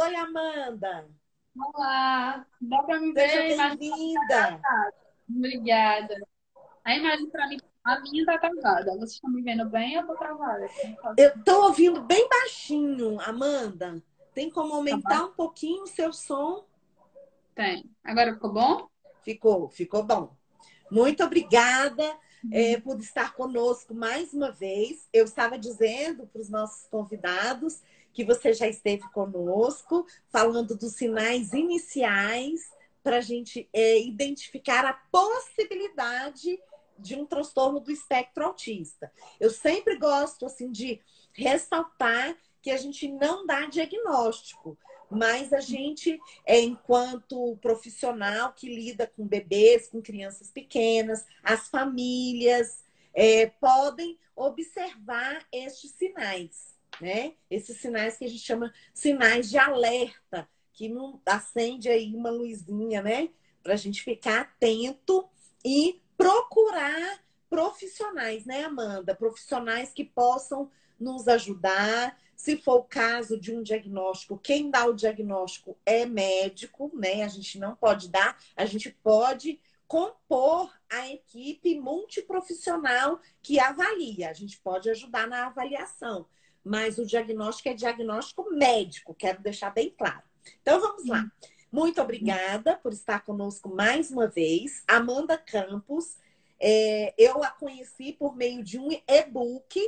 Oi, Amanda. Olá, dá para me Seja ver? Imagem bem-vinda. tá. Obrigada. A imagem para mim, a minha tá travada. Vocês estão me vendo bem ou eu tô travada? Eu estou ouvindo bem baixinho, Amanda. Tem como Tá bom? aumentar um pouquinho o seu som? Tem. Agora ficou bom? Ficou bom. Muito obrigada, por estar conosco mais uma vez. Eu estava dizendo para os nossos convidados que você já esteve conosco, falando dos sinais iniciais para a gente identificar a possibilidade de um transtorno do espectro autista. Eu sempre gosto assim de ressaltar que a gente não dá diagnóstico, mas a gente enquanto profissional que lida com bebês, com crianças pequenas, as famílias podem observar estes sinais, né? Esses sinais que a gente chama sinais de alerta, que não acende aí uma luzinha, né? Para a gente ficar atento e procurar profissionais, né, Amanda? Profissionais que possam nos ajudar. Se for o caso de um diagnóstico, quem dá o diagnóstico é médico, né? A gente não pode dar, a gente pode compor a equipe multiprofissional que avalia. A gente pode ajudar na avaliação, mas o diagnóstico é diagnóstico médico, quero deixar bem claro. Então vamos lá. Muito obrigada por estar conosco mais uma vez. Amanda Campos, eu a conheci por meio de um e-book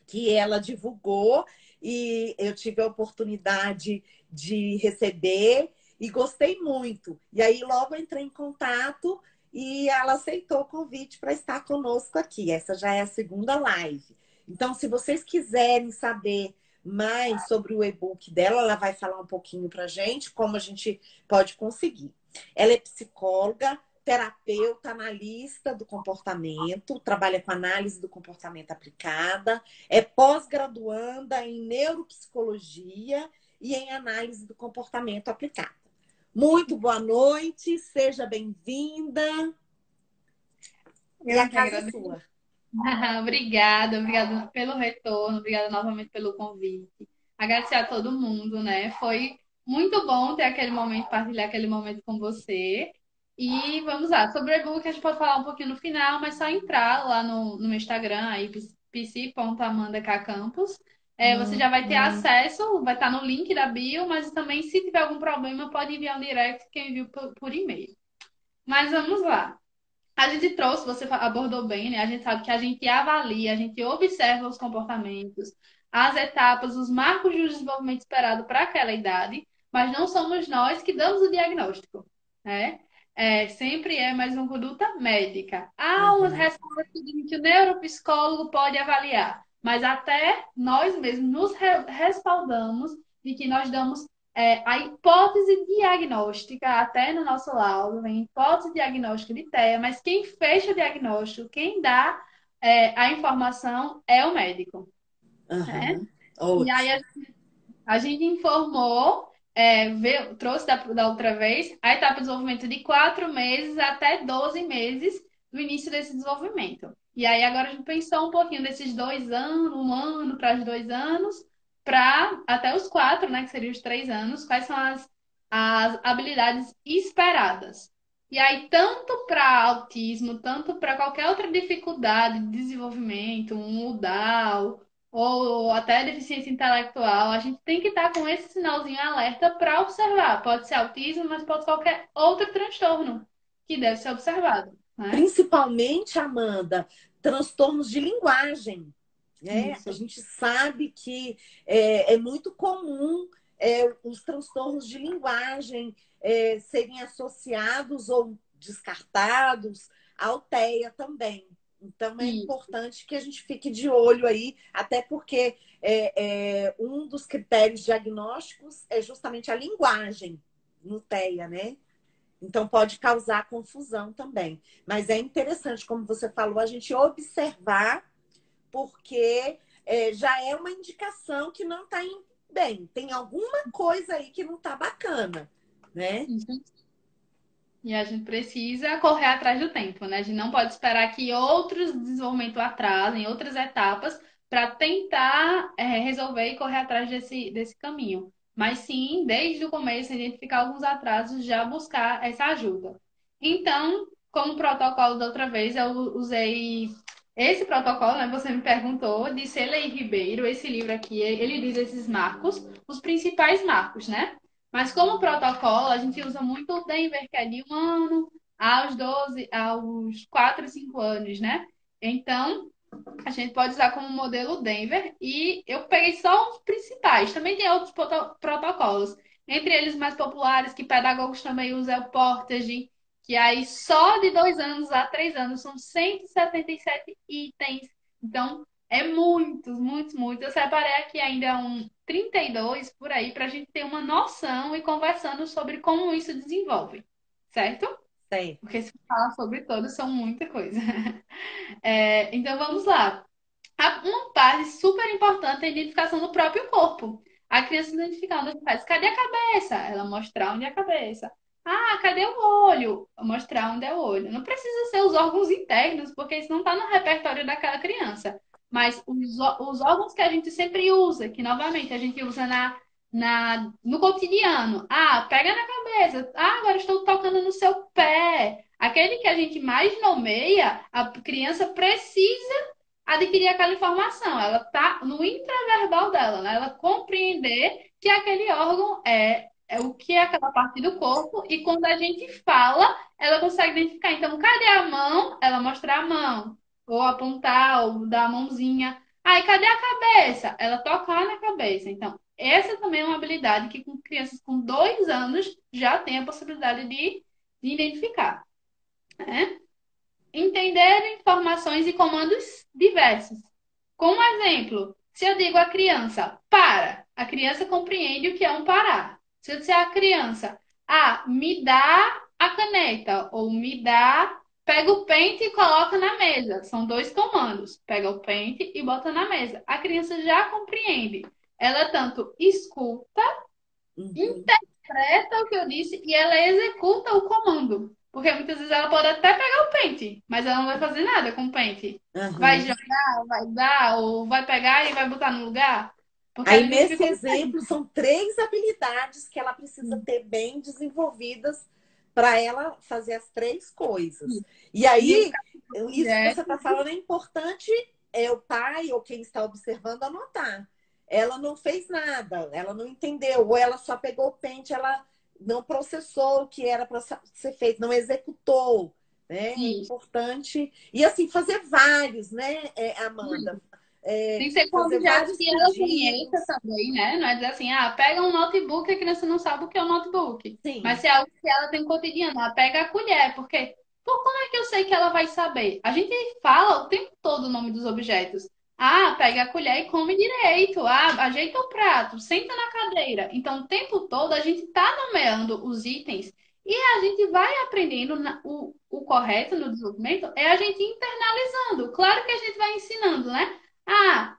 que ela divulgou e eu tive a oportunidade de receber e gostei muito. E aí logo entrei em contato e ela aceitou o convite para estar conosco aqui. Essa já é a segunda live. Então, se vocês quiserem saber mais sobre o e-book dela, ela vai falar um pouquinho para a gente como a gente pode conseguir. Ela é psicóloga, terapeuta, analista do comportamento, trabalha com análise do comportamento aplicada, é pós-graduanda em neuropsicologia e em análise do comportamento aplicada. Muito boa noite, seja bem-vinda e a Eu que casa é agradeço. sua. Obrigada pelo retorno, obrigada novamente pelo convite. Agradecer a todo mundo, né? Foi muito bom ter aquele momento, partilhar aquele momento com você. E vamos lá, sobre o e-book a gente pode falar um pouquinho no final, mas só entrar lá no meu Instagram, aí, pc.amandakcampos. Você já vai ter acesso, vai estar no link da bio, mas também se tiver algum problema, pode enviar um direct que eu envio por e-mail. Mas vamos lá. A gente trouxe, você abordou bem, né? A gente sabe que a gente avalia, a gente observa os comportamentos, as etapas, os marcos de desenvolvimento esperado para aquela idade, mas não somos nós que damos o diagnóstico, né? Sempre é mais uma conduta médica. Há umas Uhum. respostas que dizem que o neuropsicólogo pode avaliar, mas até nós mesmos nos respaldamos de que nós damos a hipótese diagnóstica, até no nosso laudo, vem hipótese diagnóstica de TEA, mas quem fecha o diagnóstico, quem dá a informação é o médico, né? Uhum. E aí Ótimo. a gente informou, trouxe da outra vez, a etapa de desenvolvimento de 4 meses até 12 meses do início desse desenvolvimento. E aí agora a gente pensou um pouquinho desses 2 anos, 1 ano para os 2 anos, para até os 4, né, que seriam os 3 anos, quais são as habilidades esperadas. E aí, tanto para autismo, tanto para qualquer outra dificuldade de desenvolvimento, um UDAL, ou até deficiência intelectual, a gente tem que estar com esse sinalzinho alerta para observar. Pode ser autismo, mas pode ser qualquer outro transtorno que deve ser observado, né? Principalmente, Amanda, transtornos de linguagem, né? A Isso. gente sabe que é muito comum os transtornos de linguagem serem associados ou descartados à TEA também. Então, é Isso. importante que a gente fique de olho aí, até porque um dos critérios diagnósticos é justamente a linguagem no TEA, né? Então, pode causar confusão também. Mas é interessante, como você falou, a gente observar, porque já é uma indicação que não está indo bem. Tem alguma coisa aí que não está bacana, né? Isso. E a gente precisa correr atrás do tempo, né? A gente não pode esperar que outros desenvolvimentos atrasem, outras etapas, para tentar resolver e correr atrás desse caminho. mas sim, desde o começo, identificar alguns atrasos, já buscar essa ajuda. Então, como protocolo da outra vez, eu usei esse protocolo, né? Você me perguntou, de Celei Ribeiro, esse livro aqui, ele diz esses marcos, os principais marcos, né? Mas como protocolo, a gente usa muito o Denver, que é de 1 ano aos 12, aos 4 e 5 anos, né? Então, a gente pode usar como modelo Denver e eu peguei só os principais. Também tem outros protocolos. Entre eles mais populares, que pedagogos também usam, é o Portage, que aí só de 2 anos a 3 anos são 177 itens. Então, é muitos, muitos, muitos. Eu separei aqui ainda 32 por aí para a gente ter uma noção e conversando sobre como isso desenvolve, certo? Sei. Porque se falar sobre todos, são muita coisa. Então vamos lá. Uma parte super importante é a identificação do próprio corpo. A criança identificar onde faz. Cadê a cabeça? Ela mostrar onde é a cabeça. Ah, cadê o olho? Mostrar onde é o olho. Não precisa ser os órgãos internos, porque isso não está no repertório daquela criança. Mas os órgãos que a gente sempre usa, que novamente a gente usa no cotidiano. Ah, pega na cabeça. Ah, agora estou tocando no seu pé. Aquele que a gente mais nomeia, a criança precisa adquirir aquela informação. Ela está no intraverbal dela, né? Ela compreender que aquele órgão é o que é aquela parte do corpo e quando a gente fala, ela consegue identificar. Então, cadê a mão? Ela mostra a mão, ou apontar, ou dar a mãozinha. Aí, cadê a cabeça? Ela tocar na cabeça. Então, essa também é uma habilidade que com crianças com 2 anos já tem a possibilidade de identificar, né? Entender informações e comandos diversos. Como exemplo, se eu digo à criança, para, a criança compreende o que é um parar. Se eu disser à criança, me dá a caneta, ou me dá, pega o pente e coloca na mesa. São dois comandos. Pega o pente e bota na mesa. A criança já compreende. Ela tanto escuta, Uhum. interpreta o que eu disse e ela executa o comando. Porque muitas vezes ela pode até pegar o pente, mas ela não vai fazer nada com o pente. Vai Aham. jogar, vai dar, ou vai pegar e vai botar no lugar. Porque ela Aí, nesse identificou o exemplo, pente. são três habilidades que ela precisa ter bem desenvolvidas para ela fazer as três coisas. E aí, Identificar o isso que você objeto. está falando é importante, o pai ou quem está observando anotar. Ela não fez nada, ela não entendeu, ou ela só pegou o pente, ela não processou o que era para ser feito, não executou. Né? É Isso. importante. E assim, fazer vários, né, Amanda? Tem que ser com Fazer objetos vários que ela conheça pedidos. também, né? Não é dizer assim, pega um notebook e a criança não sabe o que é um notebook. Mas Sim. se é algo que ela tem cotidiano, ela pega a colher, porque como é que eu sei que ela vai saber? A gente fala o tempo todo o nome dos objetos. Pega a colher e come direito. Ajeita o prato, senta na cadeira. Então, o tempo todo a gente está nomeando os itens e a gente vai aprendendo o correto no desenvolvimento é a gente internalizando. Claro que a gente vai ensinando, né?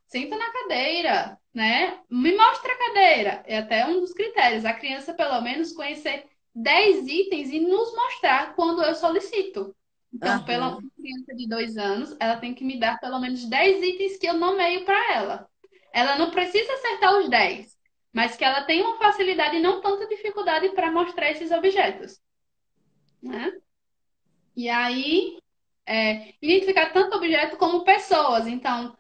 Senta na cadeira, né? Me mostra a cadeira. É até um dos critérios. A criança, pelo menos, conhecer 10 itens e nos mostrar quando eu solicito. Então, pela Aham. criança de 2 anos, ela tem que me dar pelo menos 10 itens que eu nomeio para ela. Ela não precisa acertar os 10, mas que ela tenha uma facilidade e não tanta dificuldade para mostrar esses objetos, né? E aí, identificar tanto objeto como pessoas. Então,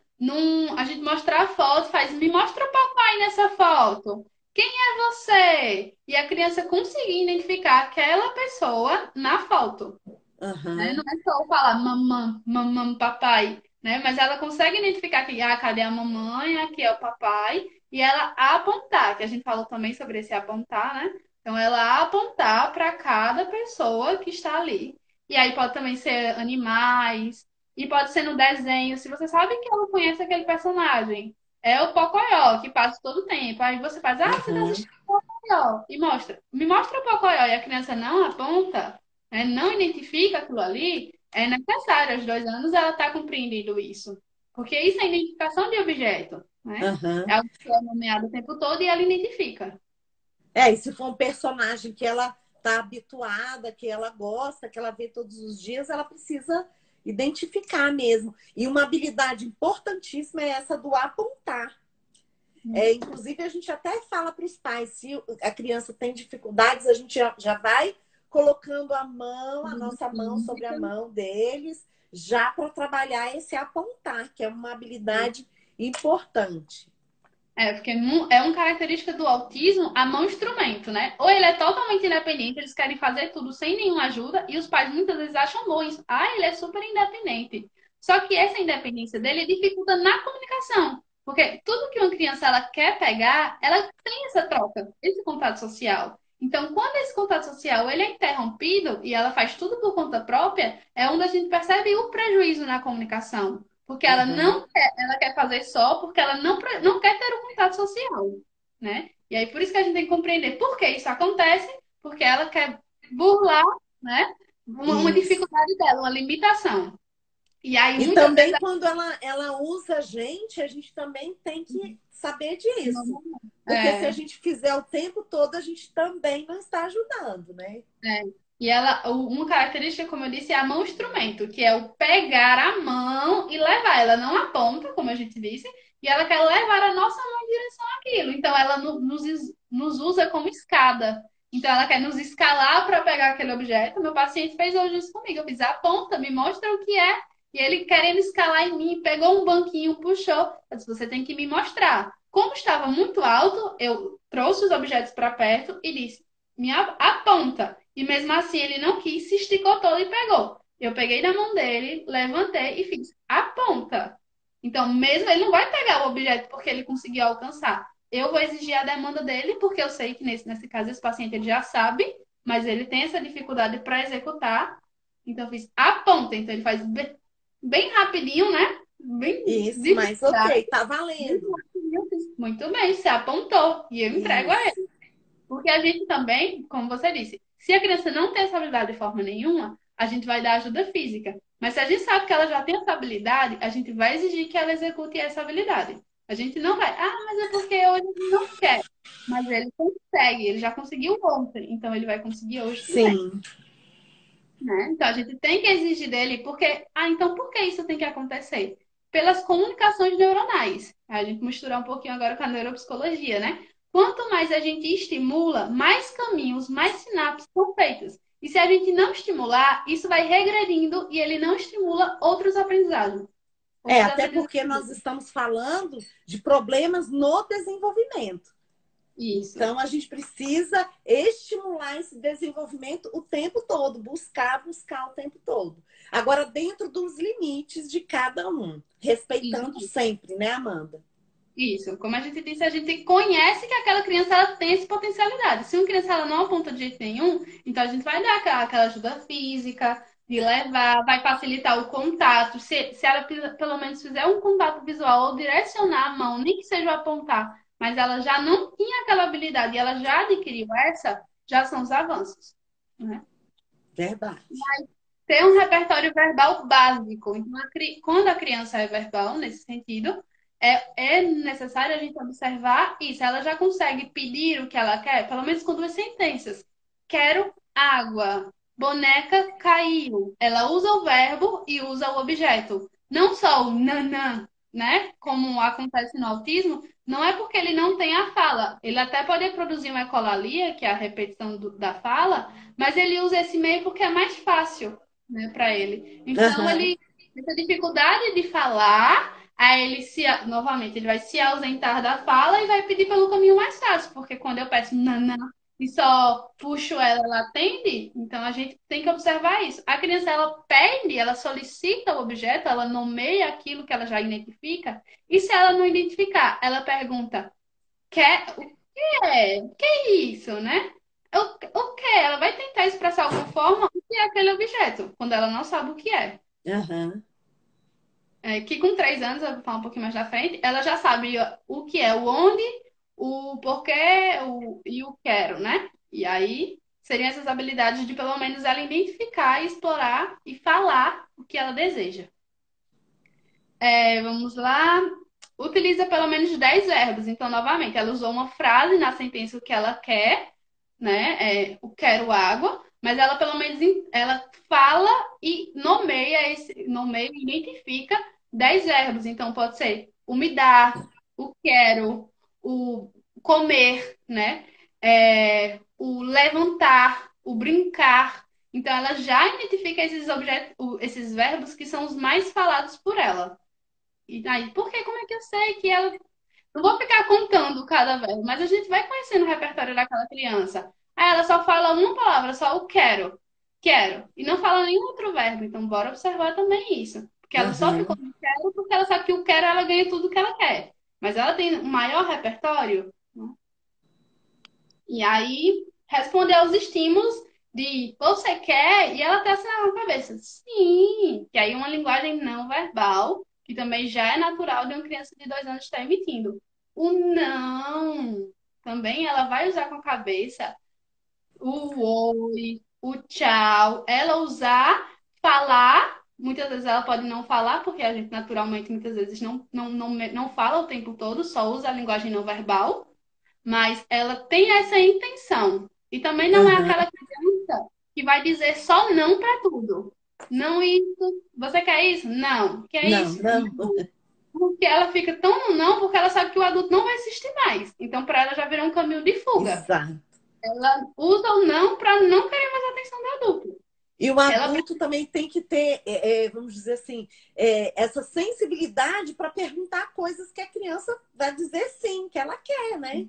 a gente mostrar a foto, me mostra o papai nessa foto. Quem é você? E a criança conseguir identificar aquela pessoa na foto, né? Não Aham. é só falar mamãe, mamãe, papai, né? Mas ela consegue identificar que, cadê a mamãe? Aqui é o papai. E ela apontar, que a gente falou também sobre esse apontar, né? Então, ela apontar para cada pessoa que está ali. E aí pode também ser animais, e pode ser no desenho. Se você sabe que ela conhece aquele personagem, é o Pocoyo, que passa todo o tempo. Aí você faz, você está Aham. assistindo o Pocoyo, e mostra. Me mostra o Pocoyo, e a criança não aponta, não identifica aquilo ali, é necessário, aos 2 anos ela está compreendendo isso. Porque isso é identificação de objeto, né? É Aham. algo que é nomeado o tempo todo e ela identifica. E se for um personagem que ela está habituada, que ela gosta, que ela vê todos os dias, ela precisa identificar mesmo. E uma habilidade importantíssima é essa do apontar. Inclusive, a gente até fala para os pais, se a criança tem dificuldades, a gente já vai colocando a mão, a nossa mão sobre a mão deles, já para trabalhar esse apontar, que é uma habilidade importante. Porque é uma característica do autismo a mão instrumento, né? Ou ele é totalmente independente, eles querem fazer tudo sem nenhuma ajuda, e os pais muitas vezes acham bom isso. Ah, ele é super independente. Só que essa independência dele dificulta na comunicação. Porque tudo que uma criança ela quer pegar, ela tem essa troca, esse contato social. Então, quando esse contato social ele é interrompido e ela faz tudo por conta própria, é onde a gente percebe o prejuízo na comunicação. Porque ela Uhum. não quer, ela quer fazer só porque ela não quer ter o contato social, né? E aí por isso que a gente tem que compreender por que isso acontece, porque ela quer burlar, né? Uma Isso. dificuldade dela, uma limitação. E aí E muitas vezes também, quando ela usa a gente também tem que saber disso. Porque se a é, gente fizer o tempo todo, a gente também não está ajudando, né? é. E ela, uma característica, como eu disse, é a mão instrumento, que é o pegar a mão e levar. Ela não aponta, como a gente disse, e ela quer levar a nossa mão em direção àquilo. Então, ela nos usa como escada. Então, ela quer nos escalar para pegar aquele objeto. Meu paciente fez hoje isso comigo. Eu fiz, aponta, me mostra o que é. E ele querendo escalar em mim, pegou um banquinho, puxou. Eu disse, você tem que me mostrar. Como estava muito alto, eu trouxe os objetos para perto e disse, me aponta. E mesmo assim ele não quis, se esticou todo e pegou. Eu peguei na mão dele, levantei e fiz a ponta. Então, mesmo ele não vai pegar o objeto porque ele conseguiu alcançar. Eu vou exigir a demanda dele, porque eu sei que nesse caso esse paciente ele já sabe, mas ele tem essa dificuldade para executar. Então, eu fiz a ponta. Então, ele faz bem rapidinho, né? Bem Isso, mas devagar. ok, tá Bem valendo. rapidinho. Eu fiz, muito bem, você apontou. E eu entrego a Isso. ele. Porque a gente também, como você disse, se a criança não tem essa habilidade de forma nenhuma, a gente vai dar ajuda física. Mas se a gente sabe que ela já tem essa habilidade, a gente vai exigir que ela execute essa habilidade. A gente não vai, mas é porque hoje ele não quer. Mas ele consegue, ele já conseguiu ontem, então ele vai conseguir hoje também, Sim. né? Então a gente tem que exigir dele, porque, então por que isso tem que acontecer? Pelas comunicações neuronais. A gente misturar um pouquinho agora com a neuropsicologia, né? Quanto mais a gente estimula, mais caminhos, mais sinapses são feitas. E se a gente não estimular, isso vai regredindo e ele não estimula outros aprendizados. Outros Até porque aprendizados. nós estamos falando de problemas no desenvolvimento. Isso. Então, a gente precisa estimular esse desenvolvimento o tempo todo, buscar o tempo todo. Agora, dentro dos limites de cada um, respeitando Isso. sempre, né, Amanda? Isso, como a gente disse, a gente conhece que aquela criança ela tem essa potencialidade. Se uma criança ela não aponta de jeito nenhum, então a gente vai dar aquela ajuda física, de levar, vai facilitar o contato. Se ela pelo menos fizer um contato visual ou direcionar a mão, nem que seja o apontar, mas ela já não tinha aquela habilidade e ela já adquiriu essa, já são os avanços, né? Verdade. Ter um repertório verbal básico. Então, quando a criança é verbal, nesse sentido, é necessário a gente observar isso. Ela já consegue pedir o que ela quer, pelo menos com duas sentenças. Quero água. Boneca caiu. Ela usa o verbo e usa o objeto. Não só o nanã, né? Como acontece no autismo, não é porque ele não tem a fala. Ele até pode produzir uma ecolalia, que é a repetição da fala, mas ele usa esse meio porque é mais fácil, né, para ele. Então Uhum. ele tem essa dificuldade de falar, aí ele novamente ele vai se ausentar da fala e vai pedir pelo caminho mais fácil, porque quando eu peço nanã e só puxo ela, ela atende, então a gente tem que observar isso. A criança ela pede, ela solicita o objeto, ela nomeia aquilo que ela já identifica, e se ela não identificar, ela pergunta: o que é? O que é isso, né? O que? Ela vai tentar expressar de alguma forma o que é aquele objeto, quando ela não sabe o que é. Uhum. Que com 3 anos, eu vou falar um pouquinho mais da frente, ela já sabe o que é, o onde, o porquê e o quero, né? E aí seriam essas habilidades de pelo menos ela identificar, explorar e falar o que ela deseja. Vamos lá. Utiliza pelo menos 10 verbos. Então, novamente, ela usou uma frase na sentença o que ela quer, né? O quero água, mas ela pelo menos ela fala e nomeia e identifica 10 verbos. Então, pode ser o me dar, o quero, o comer, né? O levantar, o brincar. Então, ela já identifica esses objetos, esses verbos que são os mais falados por ela. E aí, por quê? Como é que eu sei que ela. Não vou ficar contando cada verbo, mas a gente vai conhecendo o repertório daquela criança. Aí ela só fala uma palavra, só o quero. Quero. E não fala nenhum outro verbo. Então, bora observar também isso. Porque ela só ficou Aham, no quero porque ela sabe que o quero ela ganha tudo que ela quer. Mas ela tem um maior repertório, né? E aí, responder aos estímulos de você quer? E ela até assinava a cabeça. Sim. Que aí é uma linguagem não verbal, que também já é natural de uma criança de 2 anos estar emitindo. O não também ela vai usar com a cabeça. O oi, o tchau. Ela usar, falar. Muitas vezes ela pode não falar, porque a gente naturalmente muitas vezes não fala o tempo todo, só usa a linguagem não verbal. Mas ela tem essa intenção. E também não é aham. aquela criança que vai dizer só não para tudo. Não isso. Você quer isso? Não. Quer Não, isso? não. Não. Porque ela fica tão no não, porque ela sabe que o adulto não vai existir mais. Então, para ela já virou um caminho de fuga. Exato. Ela usa o não para não querer mais a atenção do adulto. E o Ela adulto também tem que ter, vamos dizer assim, essa sensibilidade para perguntar coisas que a criança vai dizer sim, que ela quer, né?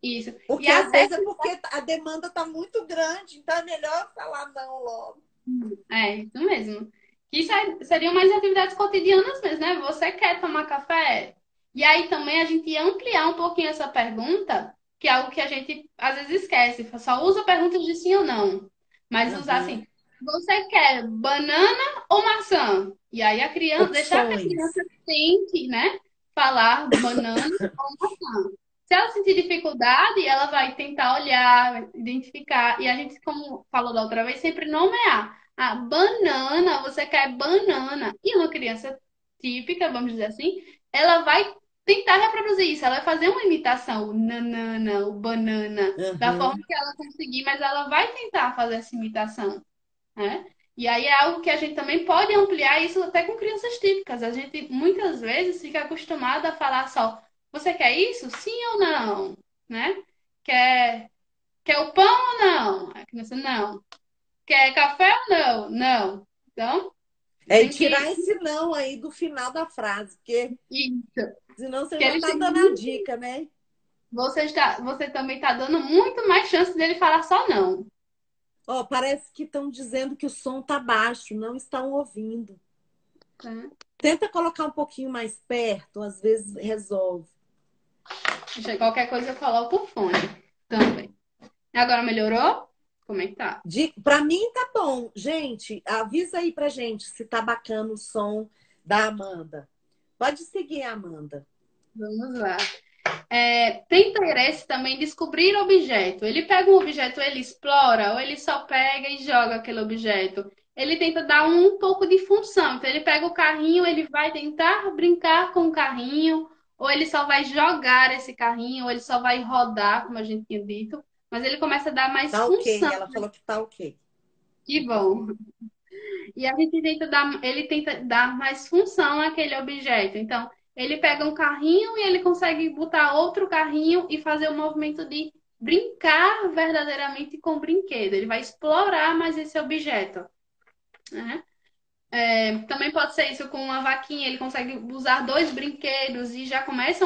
isso. E Porque às até vezes é porque a demanda está muito grande, então é melhor falar não logo. isso mesmo. Seriam mais atividades cotidianas mesmo, né? Você quer tomar café? E aí também a gente ia ampliar um pouquinho essa pergunta, que é algo que a gente às vezes esquece. Só usa perguntas de sim ou não. Mas usar Aham. assim, você quer banana ou maçã? E aí a criança, deixar que a Opções. criança tente, né? Falar banana ou maçã. Se ela sentir dificuldade, ela vai tentar olhar, identificar. E a gente, como falou da outra vez, sempre nomear. Ah, banana, você quer banana. E uma criança típica, vamos dizer assim, ela vai tentar reproduzir isso. Ela vai fazer uma imitação, o nanana, o banana, da forma Aham. que ela conseguir, mas ela vai tentar fazer essa imitação, né? E aí é algo que a gente também pode ampliar isso até com crianças típicas. A gente muitas vezes fica acostumado a falar só, você quer isso? Sim ou não? Né? Quer, quer o pão ou não? A criança, não. Quer café ou não? Não. Então, É tem tirar que. esse não aí do final da frase, porque Isso. senão você Que já eles está têm dando a dica, né? você também está dando muito mais chance dele falar só não. Ó, parece que estão dizendo que o som tá baixo, não estão ouvindo. Né? Tenta colocar um pouquinho mais perto, às vezes resolve. Qualquer coisa eu coloco o fone também. Agora melhorou? Como é que tá? Para mim tá bom. Gente, avisa aí pra gente se tá bacana o som da Amanda. Pode seguir, Amanda. Vamos lá. Tem interesse também em descobrir objeto. Ele pega um objeto, ele explora, ou ele só pega e joga aquele objeto. Ele tenta dar um pouco de função. Então, ele pega o carrinho, ele vai tentar brincar com o carrinho, ou ele só vai jogar esse carrinho, ou ele só vai rodar, como a gente tinha dito. Mas ele começa a dar mais Tá ok. função. Ela falou que tá ok. Que bom. E a gente ele tenta dar mais função àquele objeto. Então, ele pega um carrinho e ele consegue botar outro carrinho e fazer o movimento de brincar verdadeiramente com o brinquedo. Ele vai explorar mais esse objeto, né? Também pode ser isso com uma vaquinha, ele consegue usar dois brinquedos e já começa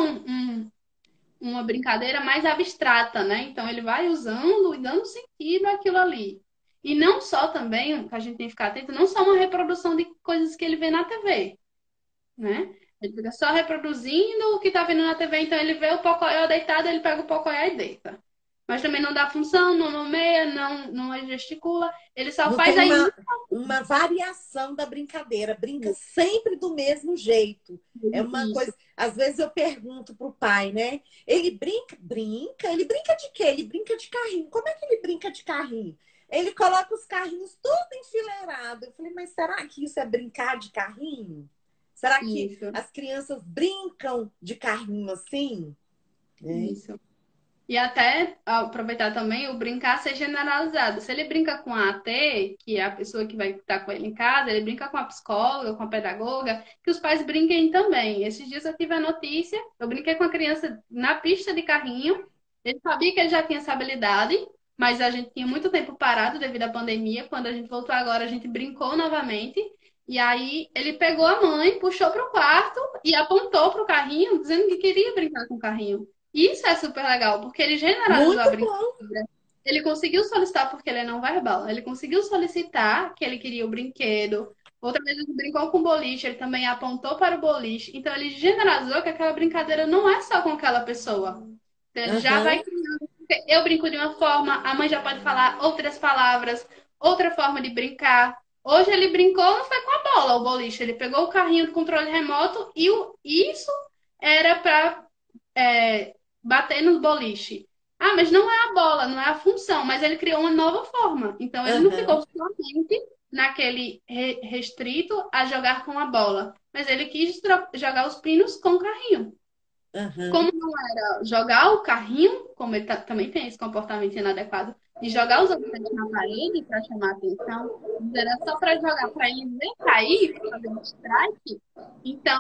uma brincadeira mais abstrata, né? Então ele vai usando e dando sentido àquilo ali. E não só também, que a gente tem que ficar atento, não só uma reprodução de coisas que ele vê na TV, né? Ele fica só reproduzindo o que tá vendo na TV, então ele vê o Pocoyo deitado, ele pega o Pocoyo e deita. Mas também não dá função, não nomeia, não gesticula, ele só Não faz tem a uma variação da brincadeira. Brinca sempre do mesmo jeito. É uma isso. coisa. Às vezes eu pergunto pro pai, né? Ele brinca? Brinca? Ele brinca de quê? Ele brinca de carrinho. Como é que ele brinca de carrinho? Ele coloca os carrinhos tudo enfileirado. Eu falei, mas será que isso é brincar de carrinho? Será que Isso, as crianças brincam de carrinho assim? É. isso. E até aproveitar também o brincar ser generalizado. Se ele brinca com a AT, que é a pessoa que vai estar com ele em casa, ele brinca com a psicóloga, com a pedagoga, que os pais brinquem também. Esses dias eu tive a notícia, eu brinquei com a criança na pista de carrinho, ele sabia que ele já tinha essa habilidade, mas a gente tinha muito tempo parado devido à pandemia. Quando a gente voltou agora, a gente brincou novamente. E aí ele pegou a mãe, puxou para o quarto e apontou para o carrinho, dizendo que queria brincar com o carrinho. Isso é super legal, porque ele generalizou a Muito brincadeira. bom. Ele conseguiu solicitar porque ele é não verbal. Ele conseguiu solicitar que ele queria o brinquedo. Outra vez ele brincou com o boliche, ele também apontou para o boliche. Então ele generalizou que aquela brincadeira não é só com aquela pessoa. Então ele já vai Aham, criando. Eu brinco de uma forma, a mãe já pode falar outras palavras, outra forma de brincar. Hoje ele brincou, não foi com a bola, o boliche. Ele pegou o carrinho do controle remoto e isso era para bater no boliche. Ah, mas não é a bola, não é a função, mas ele criou uma nova forma. Então ele não ficou aham, somente naquele restrito a jogar com a bola, mas ele quis jogar os pinos com o carrinho. Como aham. não era jogar o carrinho, como ele também tem esse comportamento inadequado, de jogar os objetos na parede para chamar a atenção, era só para jogar para ele ver cair, para fazer um strike, então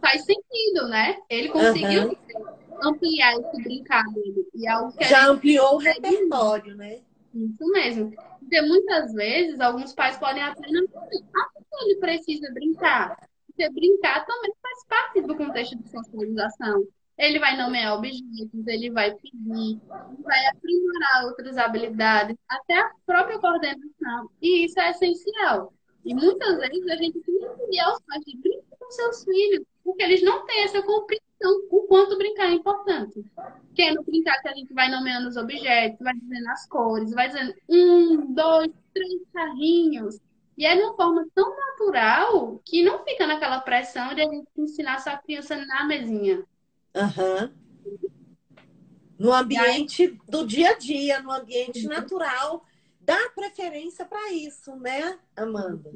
faz sentido, né? Ele conseguiu Aham. ampliar esse brincar dele. E é algo que a Já gente ampliou o pede repertório, né? isso mesmo. Porque muitas vezes alguns pais podem até não dizer, ah, porque ele precisa brincar. Porque brincar também faz parte do contexto de socialização. Ele vai nomear objetos, ele vai pedir, ele vai aprimorar outras habilidades, até a própria coordenação. E isso é essencial. E muitas vezes a gente tem que pedir aos pais de brincar com seus filhos, porque eles não têm essa compreensão o quanto brincar é importante. Que é no brincar que a gente vai nomeando os objetos, vai dizendo as cores, vai dizendo um, dois, três carrinhos. E é de uma forma tão natural que não fica naquela pressão de a gente ensinar só a criança na mesinha. Aham. No E aí, ambiente do dia a dia, no ambiente natural, dá preferência para isso, né, Amanda?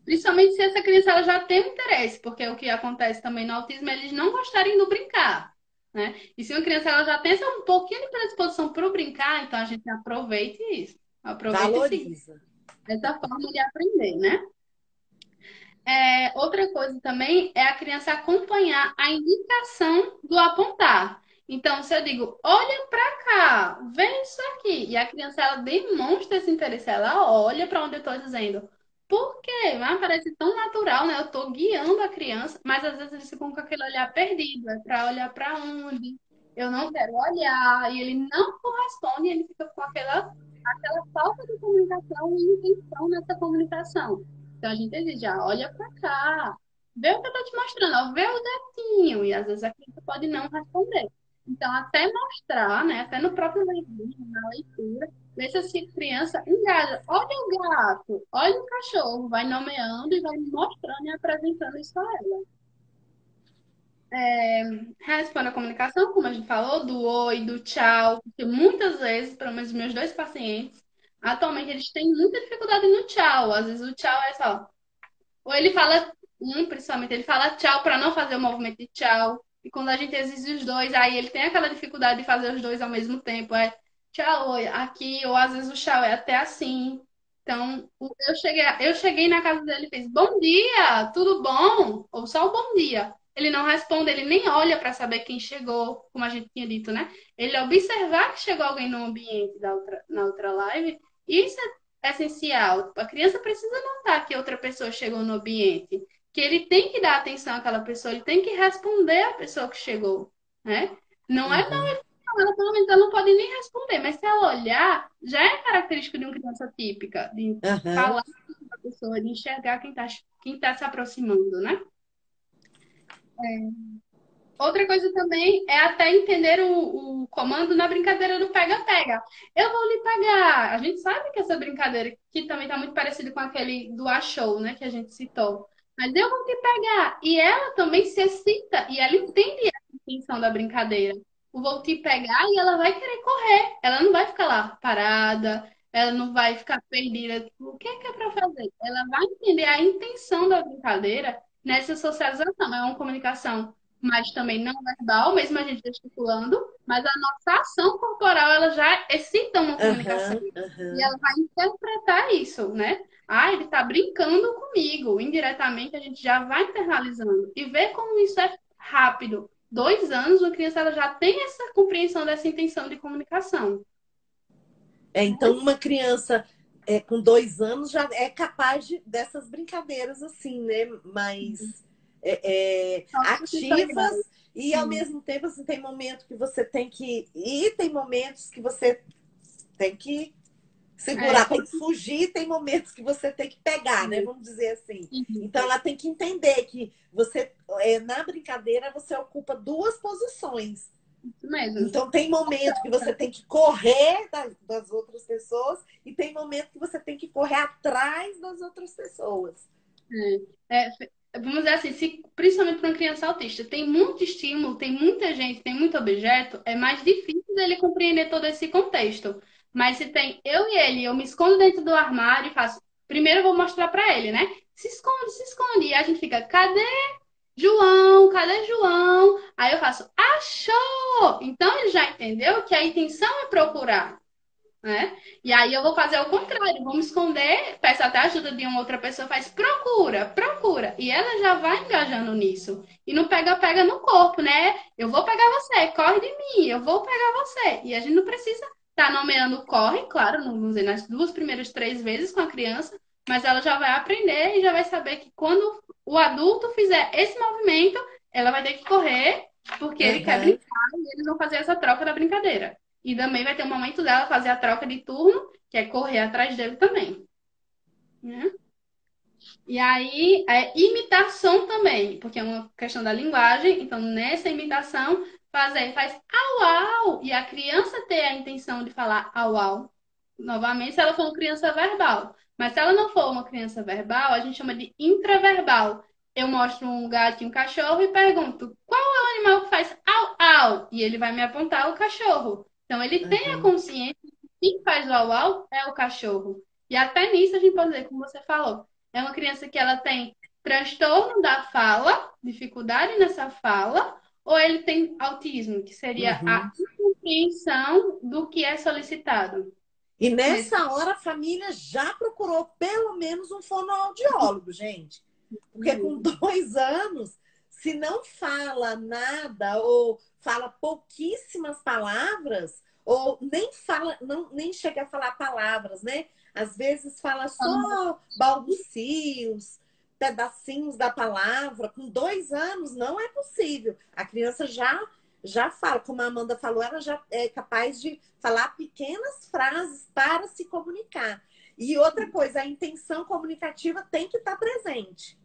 principalmente se essa criança ela já tem um interesse, porque o que acontece também no autismo é eles não gostarem do brincar, né? E se uma criança ela já tem um pouquinho de predisposição para o brincar, então a gente aproveite isso. Aproveite esse, Valoriza. essa forma de aprender, né? Outra coisa também é a criança acompanhar a indicação do apontar. Então, se eu digo, olha para cá, vê isso aqui, e a criança ela demonstra esse interesse, ela olha para onde eu estou dizendo. Por quê? Mas parece tão natural, né? Eu estou guiando a criança, mas às vezes eles ficam com aquele olhar perdido, é para olhar para onde? Eu não quero olhar, e ele não corresponde, e ele fica com aquela falta de comunicação e intenção nessa comunicação. Então a gente exige, já olha pra cá, vê o que eu tô te mostrando, ó, vê o gatinho, e às vezes a criança pode não responder. Então, até mostrar, né, até no próprio livro, na leitura, ver se essa criança engaja. Olha o gato, olha o cachorro, vai nomeando e vai mostrando e apresentando isso a ela. Responde a comunicação, como a gente falou, do oi, do tchau, porque muitas vezes, pelo menos meus dois pacientes, atualmente eles têm muita dificuldade no tchau. Às vezes o tchau é só. Ou ele fala, principalmente, ele fala tchau para não fazer o movimento de tchau. E quando a gente exige os dois, aí ele tem aquela dificuldade de fazer os dois ao mesmo tempo. É tchau, oi, aqui, ou às vezes o tchau é até assim. Então, eu cheguei na casa dele e fez bom dia, tudo bom? Ou só o bom dia. Ele não responde, ele nem olha para saber quem chegou, como a gente tinha dito, né? Ele observar que chegou alguém no ambiente na outra live. Isso é essencial. A criança precisa notar que outra pessoa chegou no ambiente, que ele tem que dar atenção àquela pessoa, ele tem que responder à pessoa que chegou, né? Não é não, Uhum. ela pelo menos ela não pode nem responder, mas se ela olhar, já é característica de uma criança típica, de Aham. falar com a pessoa, de enxergar quem tá se aproximando, né? Outra coisa também é até entender o comando na brincadeira do pega-pega. Eu vou lhe pegar. A gente sabe que essa brincadeira, que também está muito parecida com aquele do achou, né, que a gente citou. Mas eu vou te pegar. E ela também se excita e ela entende a intenção da brincadeira. O vou te pegar e ela vai querer correr. Ela não vai ficar lá parada, ela não vai ficar perdida. Tipo, o que é para fazer? Ela vai entender a intenção da brincadeira nessa socialização. É uma comunicação mas também não verbal, mesmo a gente gesticulando, mas a nossa ação corporal, ela já excita uma comunicação. Aham, E aham. ela vai interpretar isso, né? Ah, ele está brincando comigo. Indiretamente, a gente já vai internalizando. E ver como isso é rápido. 2 anos, uma criança ela já tem essa compreensão dessa intenção de comunicação. Então, uma criança com 2 anos já é capaz dessas brincadeiras assim, né? Mais ativas e ao Sim. mesmo tempo assim, tem momento que você tem que ir, tem momentos que você tem que É, segurar, tem que fugir, tem momentos que você tem que pegar, né? Vamos dizer assim. Então isso ela tem que entender que você na brincadeira você ocupa duas posições. mesmo. Então, tem momento que você tem que correr das outras pessoas e tem momento que você tem que correr atrás das outras pessoas. Vamos dizer assim, principalmente para uma criança autista, tem muito estímulo, tem muita gente, tem muito objeto, é mais difícil dele compreender todo esse contexto. Mas se tem eu e ele, eu me escondo dentro do armário e faço. Primeiro eu vou mostrar para ele, né? Se esconde, se esconde. E a gente fica, cadê João? Cadê João? Aí eu faço, achou! Então ele já entendeu que a intenção é procurar, né? E aí eu vou fazer o contrário, vou me esconder, peço até ajuda de uma outra pessoa, faz procura, procura. E ela já vai engajando nisso. E não pega no corpo, né? Eu vou pegar você, corre de mim, eu vou pegar você. E a gente não precisa estar nomeando o corre, claro, não vamos dizer nas 2 primeiras 3 vezes com a criança, mas ela já vai aprender e já vai saber que quando o adulto fizer esse movimento, ela vai ter que correr, porque ele quer Uhum. brincar e eles vão fazer essa troca da brincadeira. E também vai ter um momento dela fazer a troca de turno, que é correr atrás dele também, né? E aí, imitação também, porque é uma questão da linguagem. Então, nessa imitação, faz au au, e a criança ter a intenção de falar au au. Novamente, se ela for uma criança verbal. Mas se ela não for uma criança verbal, a gente chama de intraverbal. Eu mostro um gato e um cachorro e pergunto: qual é o animal que faz au au? E ele vai me apontar o cachorro. Então, ele tem a Uhum. consciência de que quem faz o au au é o cachorro. E até nisso a gente pode dizer, como você falou, é uma criança que ela tem transtorno da fala, dificuldade nessa fala, ou ele tem autismo, que seria a Uhum. incompreensão do que é solicitado. E Nesse... nessa hora a família já procurou pelo menos um fonoaudiólogo, gente. Porque com 2 anos, se não fala nada ou fala pouquíssimas palavras, ou nem fala, não, nem chega a falar palavras, né? Às vezes fala só balbucios, pedacinhos da palavra. Com 2 anos não é possível. A criança já fala, como a Amanda falou, ela já é capaz de falar pequenas frases para se comunicar. E outra coisa, a intenção comunicativa tem que estar presente.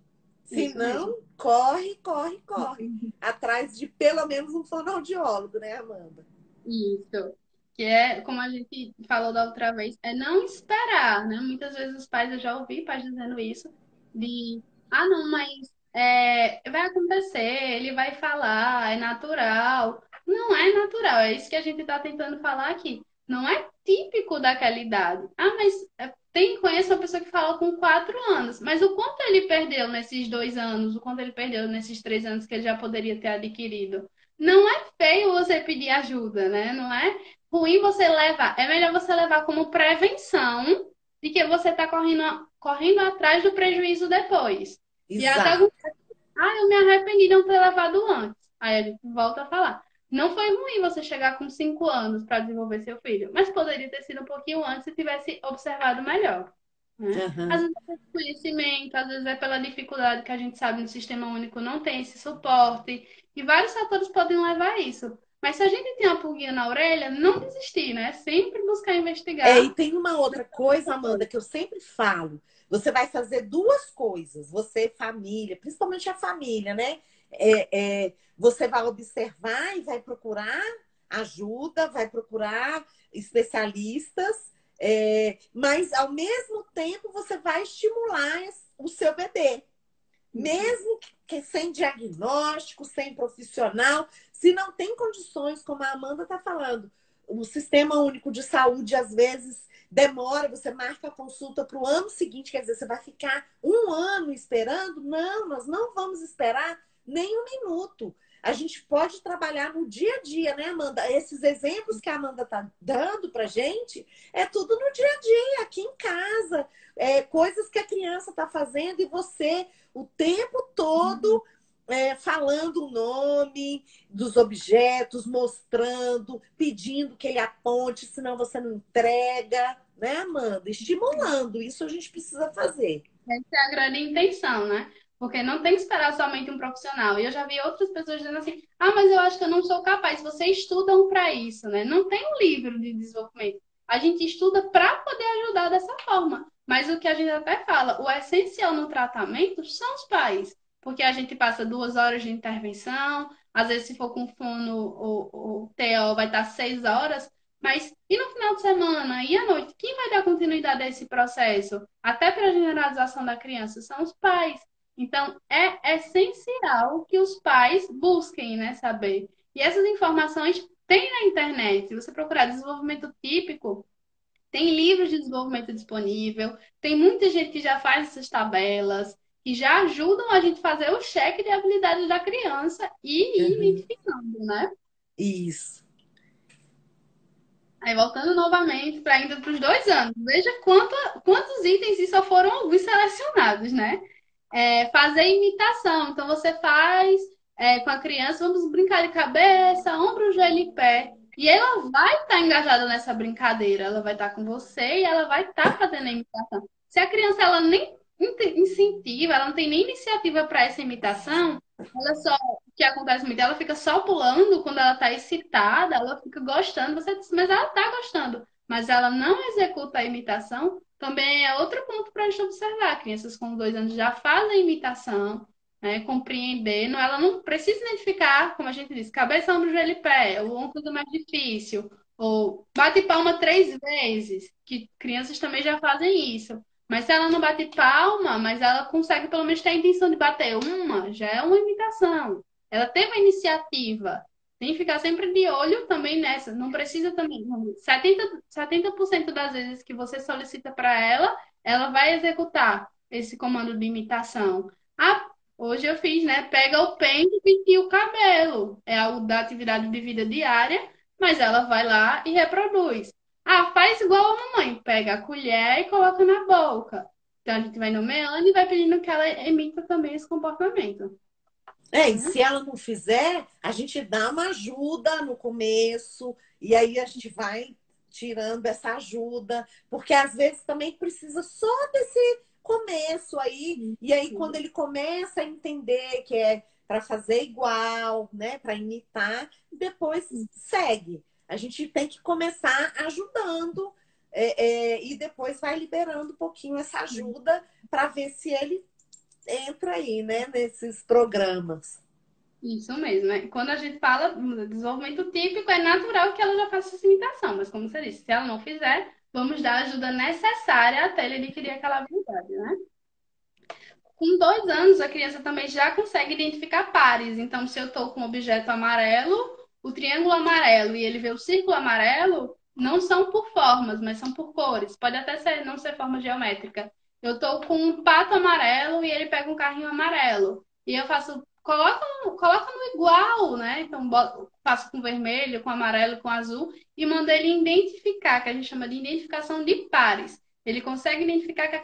Se Isso mesmo. não, corre, corre, corre. Atrás de pelo menos um fonoaudiólogo, né, Amanda? Isso. Que é, como a gente falou da outra vez, é não esperar, né? Muitas vezes os pais, eu já ouvi pais dizendo isso, de, ah, não, mas vai acontecer, ele vai falar, é natural. Não é natural, é isso que a gente está tentando falar aqui. Não é típico daquela idade. Ah, mas conheço uma pessoa que fala com 4 anos, mas o quanto ele perdeu nesses 2 anos, o quanto ele perdeu nesses 3 anos que ele já poderia ter adquirido? Não é feio você pedir ajuda, né? Não é ruim você levar. É melhor você levar como prevenção de que você está correndo atrás do prejuízo depois. E até algum... Exato. eu me arrependi de não ter levado antes. Aí a gente volta a falar. Não foi ruim você chegar com 5 anos para desenvolver seu filho, mas poderia ter sido um pouquinho antes se tivesse observado melhor, né? Às Uhum. vezes é pelo conhecimento, às vezes é pela dificuldade que a gente sabe no sistema único não tem esse suporte. E vários fatores podem levar a isso. Mas se a gente tem uma pulguinha na orelha, não desistir, né? Sempre buscar E investigar. tem uma outra coisa, Amanda, que eu sempre falo. Você vai fazer duas coisas, você, família, principalmente a família, né? Você vai observar e vai procurar ajuda, vai procurar especialistas, mas ao mesmo tempo você vai estimular o seu bebê. Mesmo que sem diagnóstico, sem profissional, se não tem condições, como a Amanda está falando, o Sistema Único de Saúde, às vezes, demora, você marca a consulta para o ano seguinte, quer dizer, você vai ficar um ano esperando? Não, nós não vamos esperar nem um minuto. a gente pode trabalhar no dia a dia, né, Amanda? Esses exemplos que a Amanda está dando para gente é tudo no dia a dia, aqui em casa, coisas que a criança está fazendo e você o tempo todo falando o nome dos objetos, mostrando, pedindo que ele aponte, senão você não entrega, né, Amanda? Estimulando, isso a gente precisa fazer. Essa é a grande intenção, né? Porque não tem que esperar somente um profissional. E eu já vi outras pessoas dizendo assim: ah, mas eu acho que eu não sou capaz. Vocês estudam para isso, né? Não tem um livro de desenvolvimento. A gente estuda para poder ajudar dessa forma. Mas o que a gente até fala, o essencial no tratamento são os pais. Porque a gente passa 2 horas de intervenção, às vezes, se for com fono, o TO vai estar 6 horas. Mas e no final de semana? E à noite? Quem vai dar continuidade a esse processo? Até para a generalização da criança, são os pais. Então, é essencial que os pais busquem, né, saber. E essas informações tem na internet. Se você procurar desenvolvimento típico, tem livros de desenvolvimento disponível, tem muita gente que já faz essas tabelas, que já ajudam a gente a fazer o cheque de habilidades da criança e ir Uhum. identificando, né? Isso. Aí voltando novamente para ainda para os 2 anos, veja quantos itens e só foram alguns selecionados, né? Fazer imitação. Então você faz com a criança, vamos brincar de cabeça, ombro, joelho e pé. E ela vai estar engajada nessa brincadeira, ela vai estar com você e ela vai estar fazendo a imitação. Se a criança ela nem incentiva, ela não tem nem iniciativa para essa imitação, ela só, o que acontece muito, ela fica só pulando quando ela está excitada, ela fica gostando, você diz, mas ela está gostando, mas ela não executa a imitação, também é outro ponto para a gente observar. Crianças com 2 anos já fazem imitação, né, compreendendo, ela não precisa identificar, como a gente disse, cabeça, ombro, joelho e pé, ou uma coisa mais difícil, ou bate palma 3 vezes, que crianças também já fazem isso. Mas se ela não bate palma, mas ela consegue pelo menos ter a intenção de bater uma, já é uma imitação. Ela teve a iniciativa. Tem que ficar sempre de olho também nessa. Não precisa também. 70% das vezes que você solicita para ela, ela vai executar esse comando de imitação. Ah, hoje eu fiz, né? Pega o pente e penteia o cabelo. É algo da atividade de vida diária, mas ela vai lá e reproduz. Ah, faz igual a mamãe. Pega a colher e coloca na boca. Então a gente vai nomeando e vai pedindo que ela emita também esse comportamento. E se ela não fizer, a gente dá uma ajuda no começo, e aí a gente vai tirando essa ajuda, porque às vezes também precisa só desse começo aí, e aí quando ele começa a entender que é para fazer igual, né, para imitar, depois segue. A gente tem que começar ajudando, e depois vai liberando um pouquinho essa ajuda para ver se ele entra aí, né, nesses programas. Isso mesmo, né? Quando a gente fala do desenvolvimento típico, é natural que ela já faça essa imitação, mas como você disse, se ela não fizer, vamos dar a ajuda necessária até ele adquirir aquela habilidade, né? Com 2 anos, a criança também já consegue identificar pares. Então, se eu estou com um objeto amarelo, o triângulo amarelo e ele vê o círculo amarelo, não são por formas, mas são por cores. Pode até ser, não ser forma geométrica. Eu estou com um pato amarelo e ele pega um carrinho amarelo. E eu faço, coloca no igual, né? Então, faço com vermelho, com amarelo, com azul e mando ele identificar, que a gente chama de identificação de pares. Ele consegue identificar que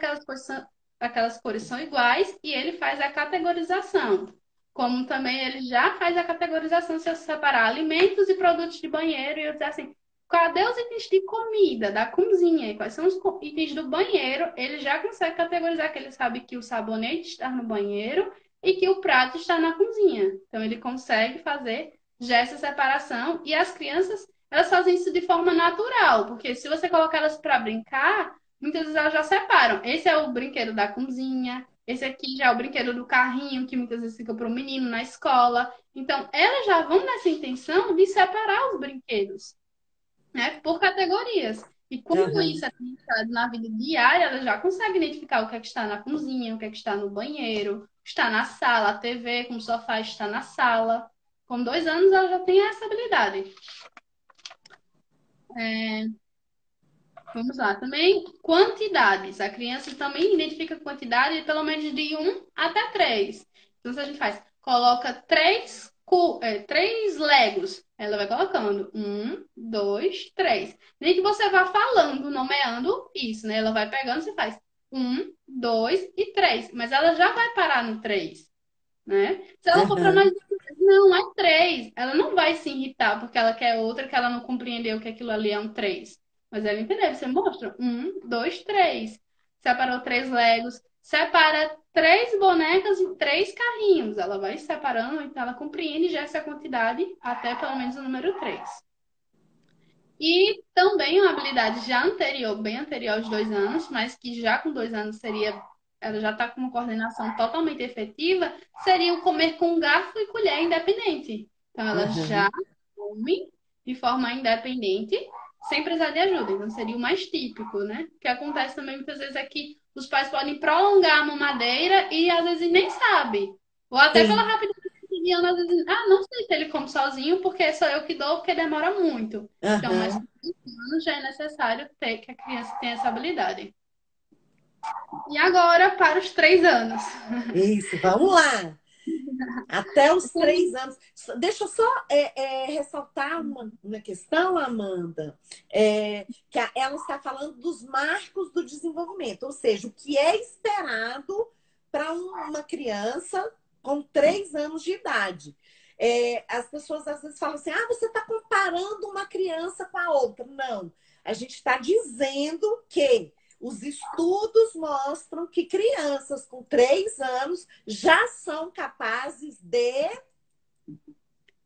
aquelas cores são iguais e ele faz a categorização. Como também ele já faz a categorização se eu separar alimentos e produtos de banheiro e eu dizer assim, cadê os itens de comida da cozinha? E quais são os itens do banheiro? Ele já consegue categorizar que ele sabe que o sabonete está no banheiro e que o prato está na cozinha. Então ele consegue fazer já essa separação e as crianças elas fazem isso de forma natural, porque se você colocar elas para brincar, muitas vezes elas já separam. Esse é o brinquedo da cozinha, esse aqui já é o brinquedo do carrinho, que muitas vezes fica para o menino na escola. Então, elas já vão nessa intenção de separar os brinquedos, né, por categorias. E como Uhum. isso é aplicado na vida diária, elas já conseguem identificar o que é que está na cozinha, o que é que está no banheiro, está na sala, a TV com o sofá está na sala. Com 2 anos, ela já tem essa habilidade. Vamos lá. Também quantidades. A criança também identifica quantidade pelo menos de 1 até 3. Então, se a gente faz, coloca 3 três Legos. Ela vai colocando um, dois, três. Nem que você vá falando, nomeando isso, né? Ela vai pegando, você faz um, dois e três. Mas ela já vai parar no três, né? Se ela for para Aham. mais, não, é três. Ela não vai se irritar porque ela quer outra, que ela não compreendeu que aquilo ali é um três. Mas ela entendeu. Você mostra um, dois, três. Separou três Legos. Separa três bonecas e três carrinhos. Ela vai separando, então ela compreende já essa quantidade até pelo menos o número três. E também uma habilidade já anterior, bem anterior aos 2 anos, mas que já com 2 anos seria, ela já está com uma coordenação totalmente efetiva, seria o comer com garfo e colher independente. Então ela já Aham. come de forma independente, sem precisar de ajuda. Então seria o mais típico, né? O que acontece também muitas vezes é que os pais podem prolongar a mamadeira e às vezes nem sabe. Ou até pela Sim. rapidez cotidiana, às vezes, não sei se ele come sozinho, porque sou eu que dou, porque demora muito. Então, mas Aham. com 5 anos já é necessário ter que a criança tenha essa habilidade. E agora para os 3 anos. Isso, vamos lá. Até os 3 anos. Deixa eu só ressaltar uma questão, Amanda, ela está falando dos marcos do desenvolvimento, ou seja, o que é esperado para uma criança com 3 anos de idade. As pessoas às vezes falam assim: você está comparando uma criança com a outra. Não, a gente está dizendo que os estudos mostram que crianças com 3 anos já são capazes de.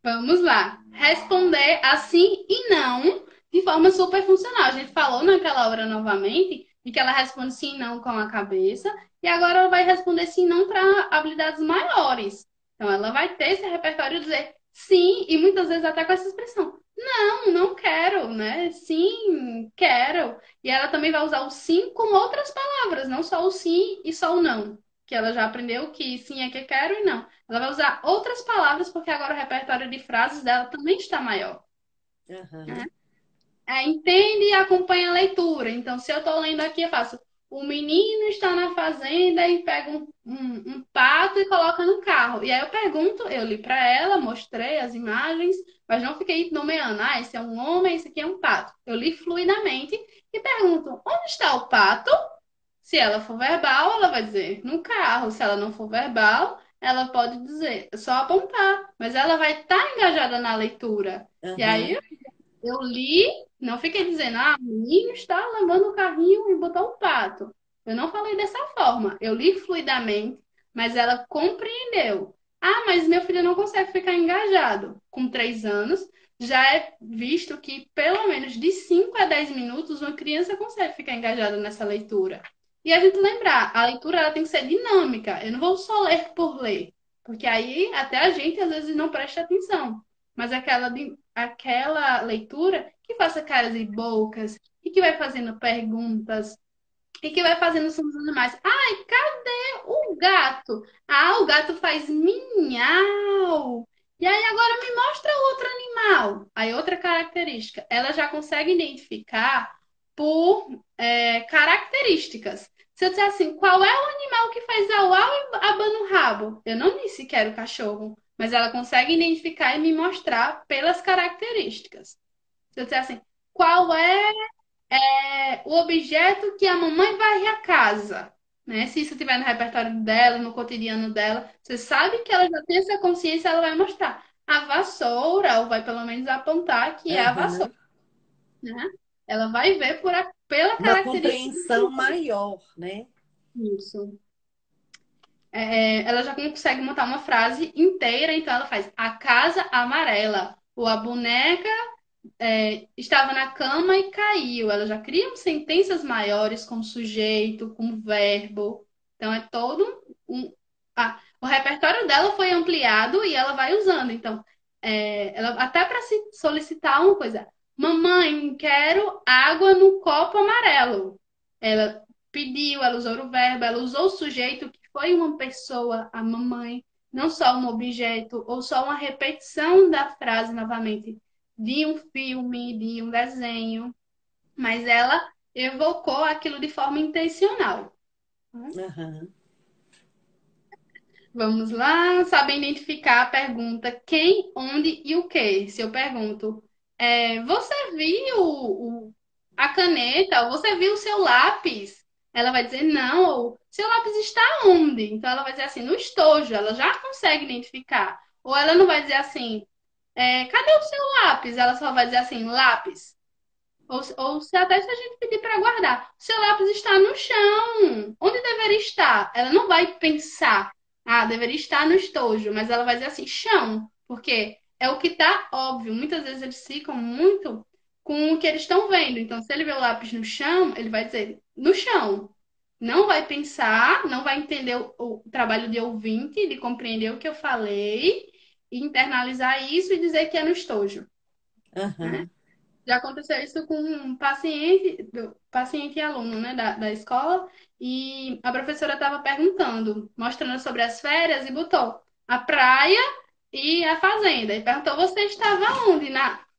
Vamos lá. Responder assim e não de forma super funcional. A gente falou naquela hora novamente de que ela responde sim e não com a cabeça, e agora ela vai responder sim e não para habilidades maiores. Então ela vai ter esse repertório de dizer sim, e muitas vezes até com essa expressão. Não, não quero, né? Sim, quero. E ela também vai usar o sim com outras palavras, não só o sim e só o não. Que ela já aprendeu que sim é que quero e não. Ela vai usar outras palavras porque agora o repertório de frases dela também está maior, né? Uhum. Entende e acompanha a leitura. Então, se eu estou lendo aqui, eu faço: o menino está na fazenda e pega um pato e coloca no carro. E aí eu pergunto, eu li para ela, mostrei as imagens, mas não fiquei nomeando. Esse é um homem, esse aqui é um pato. Eu li fluidamente e pergunto: onde está o pato? Se ela for verbal, ela vai dizer no carro. Se ela não for verbal, ela pode dizer só apontar. Mas ela vai estar engajada na leitura. E aí Uhum. eu li, não fiquei dizendo: o menino está levando o carrinho e botou o pato. Eu não falei dessa forma. Eu li fluidamente, mas ela compreendeu. Mas meu filho não consegue ficar engajado. Com 3 anos, já é visto que pelo menos de 5 a 10 minutos uma criança consegue ficar engajada nessa leitura. E a gente lembrar, a leitura ela tem que ser dinâmica. Eu não vou só ler por ler, porque aí até a gente às vezes não presta atenção. Mas aquela leitura que faça caras e bocas, e que vai fazendo perguntas, e que vai fazendo sons dos animais. Ai, cadê o gato? O gato faz minhau. E aí agora me mostra outro animal. Aí outra característica. Ela já consegue identificar por características. Se eu disser assim, qual é o animal que faz au-au e abana o rabo? Eu não disse que era o cachorro, mas ela consegue identificar e me mostrar pelas características. Se eu disser assim, qual é o objeto que a mamãe varre a casa, né? Se isso tiver no repertório dela, no cotidiano dela, você sabe que ela já tem essa consciência, ela vai mostrar a vassoura, ou vai pelo menos apontar que é a vassoura, Uhum. né? Ela vai ver pela Uma característica compreensão maior, né? disso. Ela já consegue montar uma frase inteira, então ela faz a casa amarela, ou a boneca estava na cama e caiu. Ela já cria sentenças maiores com sujeito, com verbo. Então é todo o repertório dela foi ampliado e ela vai usando. Então, ela até para se solicitar uma coisa, mamãe, quero água no copo amarelo. Ela pediu, ela usou o verbo, ela usou o sujeito que foi uma pessoa, a mamãe, não só um objeto ou só uma repetição da frase novamente de um filme, de um desenho, mas ela evocou aquilo de forma intencional. Uhum. Vamos lá. Saber identificar a pergunta quem, onde e o que. Se eu pergunto, você viu a caneta? Ou você viu o seu lápis? Ela vai dizer não. Ou seu lápis está onde? Então ela vai dizer assim, no estojo. Ela já consegue identificar. Ou ela não vai dizer assim, cadê o seu lápis? Ela só vai dizer assim, lápis. Ou se até se a gente pedir para guardar, seu lápis está no chão. Onde deveria estar? Ela não vai pensar, deveria estar no estojo, mas ela vai dizer assim, chão, porque é o que está óbvio. Muitas vezes eles ficam muito com o que eles estão vendo. Então, se ele vê o lápis no chão, ele vai dizer no chão. Não vai pensar, não vai entender o trabalho de ouvinte, de compreender o que eu falei, e internalizar isso e dizer que é no estojo, né? Aham, Já aconteceu isso com um paciente, paciente e aluno, né, da escola, e a professora estava perguntando, mostrando sobre as férias, e botou a praia e a fazenda. E perguntou, você estava onde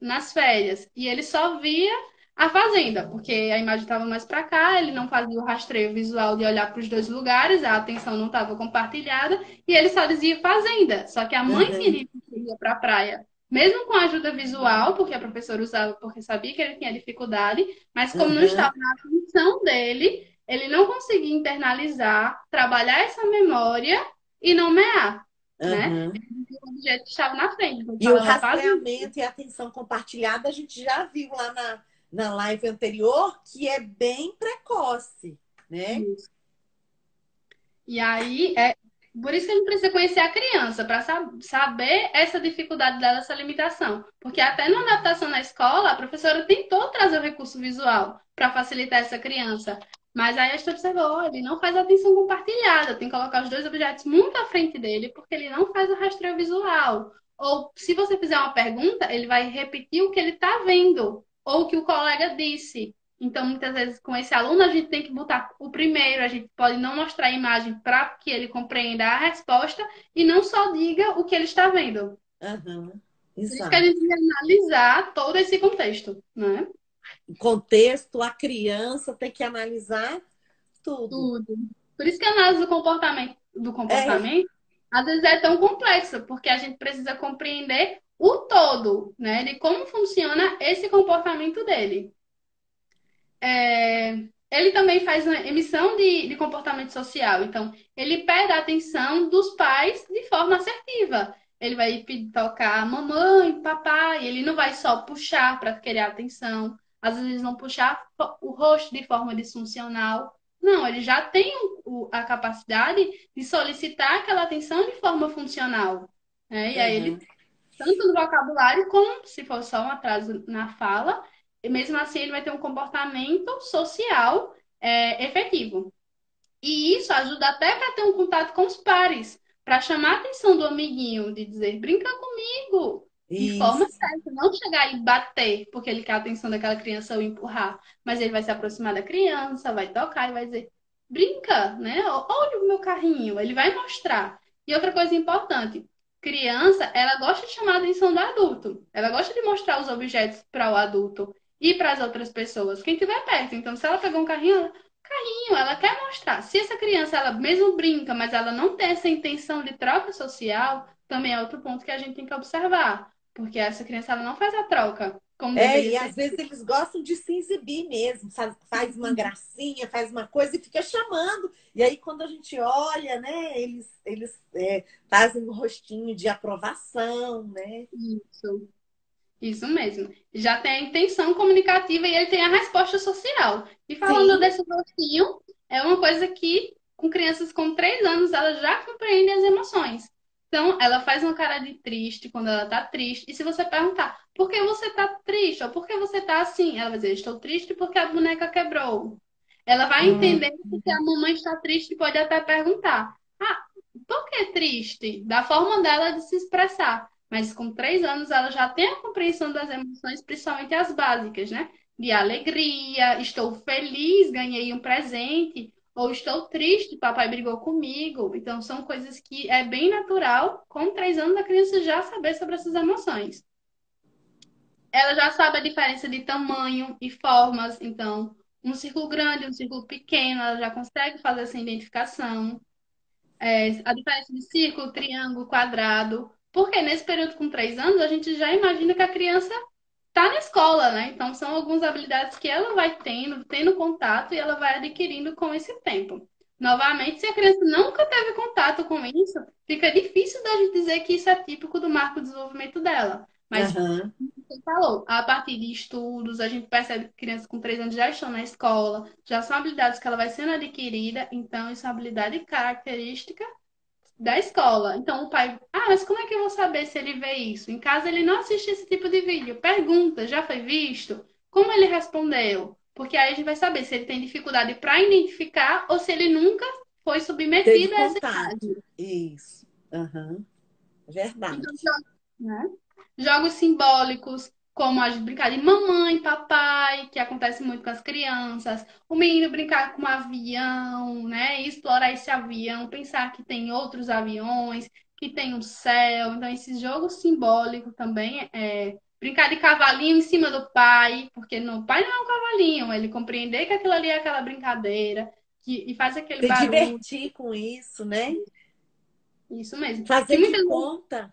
nas férias? E ele só via a fazenda, porque a imagem estava mais para cá, ele não fazia o rastreio visual de olhar para os dois lugares, a atenção não estava compartilhada, e ele só dizia fazenda. Só que a mãe aham, queria que ele ia para a praia. Mesmo com a ajuda visual, porque a professora usava porque sabia que ele tinha dificuldade, mas como não aham, estava na atenção dele, ele não conseguia internalizar, trabalhar essa memória e nomear, né? aham. O objeto estava na frente, então E o falava fazendo. rastreamento e a atenção compartilhada, a gente já viu lá na live anterior, que é bem precoce, né? E aí, por isso que a gente precisa conhecer a criança, para saber essa dificuldade dela, essa limitação. Porque até na adaptação na escola, a professora tentou trazer o recurso visual para facilitar essa criança. Mas aí a gente observou, olha, ele não faz atenção compartilhada, tem que colocar os dois objetos muito à frente dele, porque ele não faz o rastreio visual. Ou se você fizer uma pergunta, ele vai repetir o que ele está vendo, ou o que o colega disse. Então, muitas vezes, com esse aluno, a gente tem que botar o primeiro, a gente pode não mostrar a imagem para que ele compreenda a resposta e não só diga o que ele está vendo. Aham, Por isso que a exato. gente tem que analisar todo esse contexto, né? O contexto, a criança tem que analisar tudo. Tudo. Por isso que a análise do É, comportamento, às vezes é tão complexa, porque a gente precisa compreender o todo, né? De como funciona esse comportamento dele. Ele também faz uma emissão de comportamento social. Então, ele pede a atenção dos pais de forma assertiva. Ele vai tocar mamãe, papai. Ele não vai só puxar para querer atenção. Às vezes, eles vão puxar o rosto de forma disfuncional. Não, ele já tem a capacidade de solicitar aquela atenção de forma funcional, né? E aí aham, ele tanto no vocabulário como se for só um atraso na fala, e mesmo assim ele vai ter um comportamento social efetivo. E isso ajuda até para ter um contato com os pares, para chamar a atenção do amiguinho, de dizer, brinca comigo, de forma isso. certa, não chegar e bater, porque ele quer a atenção daquela criança ou empurrar, mas ele vai se aproximar da criança, vai tocar e vai dizer, brinca, né? Olha o meu carrinho, ele vai mostrar. E outra coisa importante, criança, ela gosta de chamar a atenção do adulto, ela gosta de mostrar os objetos para o adulto e para as outras pessoas, quem estiver perto. Então, se ela pegou um carrinho, ela quer mostrar. Se essa criança, ela mesmo brinca, mas ela não tem essa intenção de troca social, também é outro ponto que a gente tem que observar. Porque essa criança, ela não faz a troca como É, deveria e ser. às vezes eles gostam de se exibir mesmo, sabe? Faz uma gracinha, faz uma coisa e fica chamando. E aí, quando a gente olha, né, eles fazem um rostinho de aprovação, né? Isso. Isso mesmo. Já tem a intenção comunicativa e ele tem a resposta social. E falando Sim, desse rostinho, é uma coisa que com crianças com 3 anos elas já compreendem as emoções. Então, ela faz uma cara de triste quando ela tá triste. E se você perguntar, por que você tá triste? Ou por que você tá assim? Ela vai dizer, estou triste porque a boneca quebrou. Ela vai hum, entender que a mamãe está triste e pode até perguntar, por que triste? Da forma dela de se expressar. Mas com 3 anos ela já tem a compreensão das emoções, principalmente as básicas, né? De alegria, estou feliz, ganhei um presente, ou estou triste, papai brigou comigo. Então são coisas que é bem natural, com 3 anos, a criança já saber sobre essas emoções. Ela já sabe a diferença de tamanho e formas, então um círculo grande, um círculo pequeno, ela já consegue fazer essa identificação. a diferença de círculo, triângulo, quadrado. Porque nesse período com 3 anos, a gente já imagina que a criança está na escola, né? Então, são algumas habilidades que ela vai tendo contato e ela vai adquirindo com esse tempo. Novamente, se a criança nunca teve contato com isso, fica difícil da gente dizer que isso é típico do marco de desenvolvimento dela. Mas Aham. você falou, a partir de estudos, a gente percebe que crianças com 3 anos já estão na escola, já são habilidades que ela vai sendo adquirida, então isso é uma habilidade característica da escola. Então o pai, mas como é que eu vou saber se ele vê isso? Em casa ele não assiste esse tipo de vídeo. Pergunta, já foi visto? Como ele respondeu? Porque aí a gente vai saber se ele tem dificuldade para identificar ou se ele nunca foi Teve submetido a essa contato. idade. Isso. Aham. Então, Verdade. né? Jogos simbólicos, como a gente brincar de mamãe, papai, que acontece muito com as crianças. O menino brincar com um avião, né? E explorar esse avião, pensar que tem outros aviões, que tem um céu. Então, esse jogo simbólico também é brincar de cavalinho em cima do pai, porque o pai não é um cavalinho, ele compreender que aquilo ali é aquela brincadeira, e faz aquele Se barulho. divertir com isso, né? Isso mesmo. Que Fazer de muitas conta.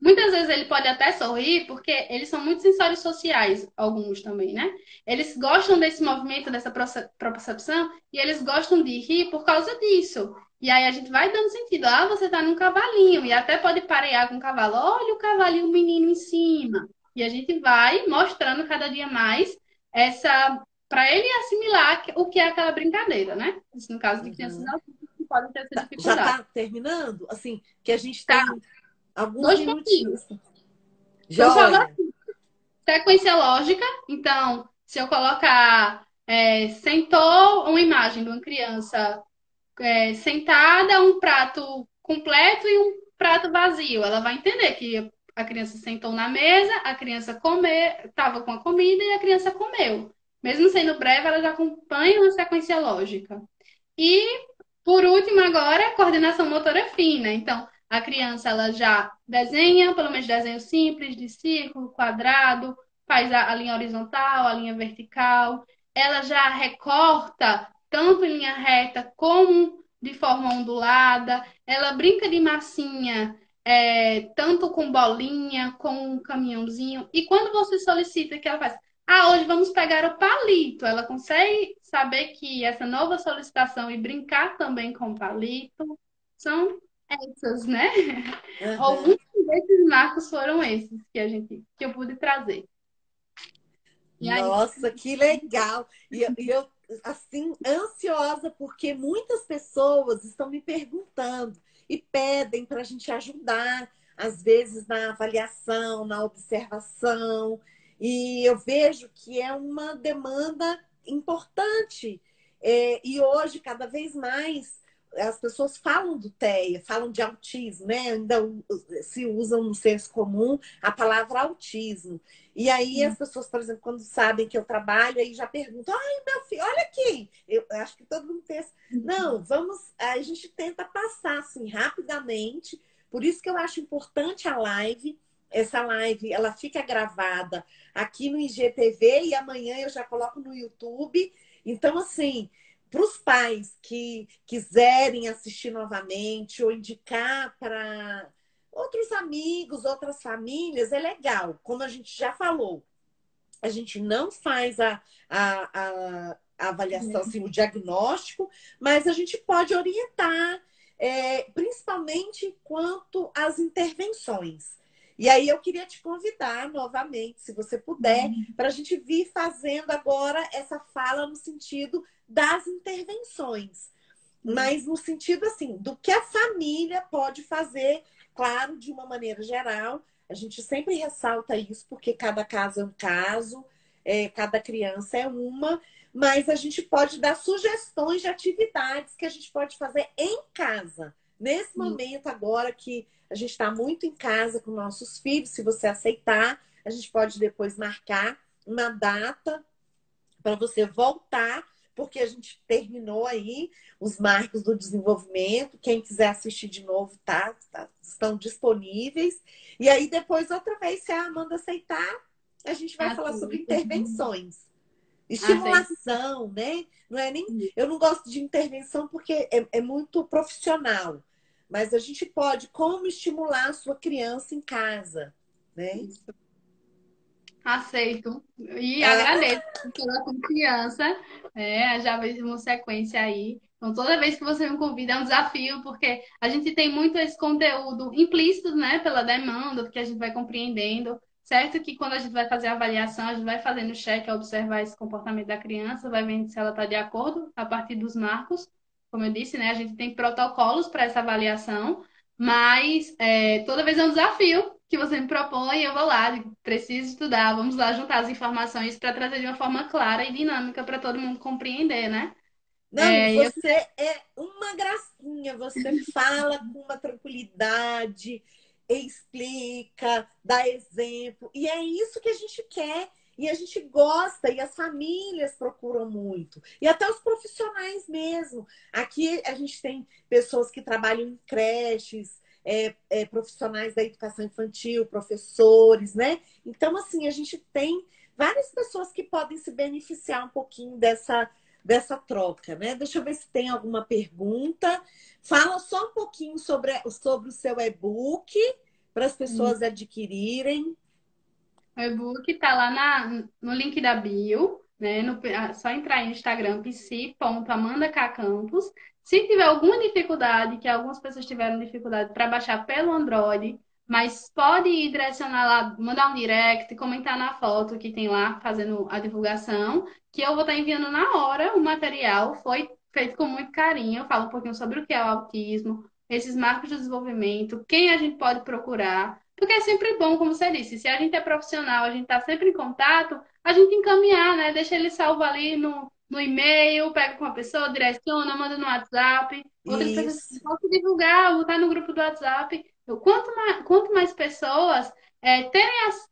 muitas vezes ele pode até sorrir, porque eles são muito sensórios sociais, alguns também, né? Eles gostam desse movimento, dessa propriocepção, e eles gostam de rir por causa disso. E aí a gente vai dando sentido. Você tá num cavalinho, e até pode parear com o cavalo. Olha o cavalinho, o menino em cima. E a gente vai mostrando cada dia mais essa. Para ele assimilar o que é aquela brincadeira, né? Isso no caso de crianças Uhum. autistas que podem ter essa Já dificuldade. está terminando? Assim, que a gente Tá, tem alguns 2 pontinhos. minutinhos. Então, só agora Joia! sequência lógica. Então, se eu colocar sentou uma imagem de uma criança sentada, um prato completo e um prato vazio, ela vai entender que a criança sentou na mesa, a criança estava com a comida e a criança comeu. Mesmo sendo breve, ela já acompanha uma sequência lógica. E, por último, agora, coordenação motora fina. Então, a criança ela já desenha, pelo menos desenho simples, de círculo, quadrado, faz a linha horizontal, a linha vertical. Ela já recorta tanto em linha reta como de forma ondulada. Ela brinca de massinha, tanto com bolinha, com um caminhãozinho. E quando você solicita que ela faz, hoje vamos pegar o palito. Ela consegue saber que essa nova solicitação e brincar também com o palito são essas, né? Alguns Aham. desses marcos foram esses que eu pude trazer. E aí, Nossa, que legal! E eu, assim, ansiosa, porque muitas pessoas estão me perguntando e pedem para a gente ajudar, às vezes, na avaliação, na observação. E eu vejo que é uma demanda importante. E hoje, cada vez mais, as pessoas falam do TEA, falam de autismo, né? Ainda se usam no senso comum a palavra autismo. E aí as pessoas, por exemplo, quando sabem que eu trabalho, aí já perguntam, ai, meu filho, olha aqui. Eu acho que todo mundo pensa, não, vamos, a gente tenta passar assim rapidamente. Por isso que eu acho importante a live. Essa live, ela fica gravada aqui no IGTV e amanhã eu já coloco no YouTube. Então, assim, para os pais que quiserem assistir novamente ou indicar para outros amigos, outras famílias, é legal. Como a gente já falou, a gente não faz a avaliação, assim, o diagnóstico, mas a gente pode orientar, principalmente quanto às intervenções. E aí eu queria te convidar novamente, se você puder, para a gente vir fazendo agora essa fala no sentido das intervenções, mas no sentido assim, do que a família pode fazer, claro, de uma maneira geral. A gente sempre ressalta isso, porque cada caso é um caso, cada criança é uma, mas a gente pode dar sugestões de atividades que a gente pode fazer em casa. Nesse momento, agora que a gente está muito em casa com nossos filhos, se você aceitar, a gente pode depois marcar uma data para você voltar, porque a gente terminou aí os marcos do desenvolvimento. Quem quiser assistir de novo, estão disponíveis. E aí, depois, outra vez, se a Amanda aceitar, a gente vai falar sobre aceito. intervenções. Aceito. Estimulação, né? Não é nem, eu não gosto de intervenção porque é muito profissional. Mas a gente pode como estimular a sua criança em casa, né? Isso. Aceito. E Ah, agradeço pela confiança. Já vejo uma sequência aí. Então, toda vez que você me convida é um desafio, porque a gente tem muito esse conteúdo implícito, né, pela demanda, porque a gente vai compreendendo. Certo que quando a gente vai fazer a avaliação, a gente vai fazendo check, observar esse comportamento da criança, vai vendo se ela está de acordo a partir dos marcos. Como eu disse, né, a gente tem protocolos para essa avaliação. Mas toda vez é um desafio que você me propõe, eu vou lá, preciso estudar, vamos lá juntar as informações para trazer de uma forma clara e dinâmica para todo mundo compreender, né? não, e Eu você é uma gracinha, você fala com uma tranquilidade, explica, dá exemplo, e é isso que a gente quer, e a gente gosta, e as famílias procuram muito, e até os profissionais mesmo. Aqui a gente tem pessoas que trabalham em creches, profissionais da educação infantil, professores, né? Então, assim, a gente tem várias pessoas que podem se beneficiar um pouquinho dessa troca, né? Deixa eu ver se tem alguma pergunta. Fala só um pouquinho sobre o seu e-book para as pessoas adquirirem. O e-book tá lá no link da bio, né? Só entrar aí no Instagram, psi.amandacacampos. Se tiver alguma dificuldade, que algumas pessoas tiveram dificuldade para baixar pelo Android, mas pode ir direcionar lá, mandar um direct, comentar na foto que tem lá, fazendo a divulgação, que eu vou estar enviando na hora o material. Foi feito com muito carinho. Eu falo um pouquinho sobre o que é o autismo, esses marcos de desenvolvimento, quem a gente pode procurar. Porque é sempre bom, como você disse, se a gente é profissional, a gente está sempre em contato, a gente encaminhar, né? Deixa ele salvo ali no e-mail, pega com a pessoa, direciona, manda no WhatsApp. Outras pessoas Isso, posso divulgar, botar no grupo do WhatsApp. Quanto mais pessoas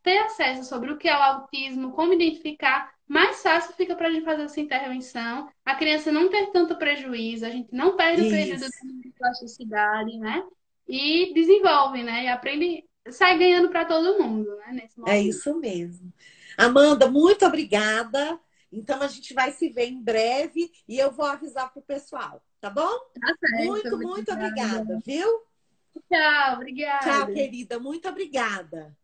ter acesso sobre o que é o autismo, como identificar, mais fácil fica para a gente fazer essa intervenção. A criança não ter tanto prejuízo, a gente não perde o período isso. de plasticidade, né? E desenvolve, né? E aprende sai ganhando para todo mundo, né? Nesse É momento. isso mesmo. Amanda, muito obrigada. Então a gente vai se ver em breve e eu vou avisar para o pessoal, tá bom? Tá certo, Muito, muito obrigada, obrigada. viu? Tchau, Tchau, obrigada. querida. Muito obrigada.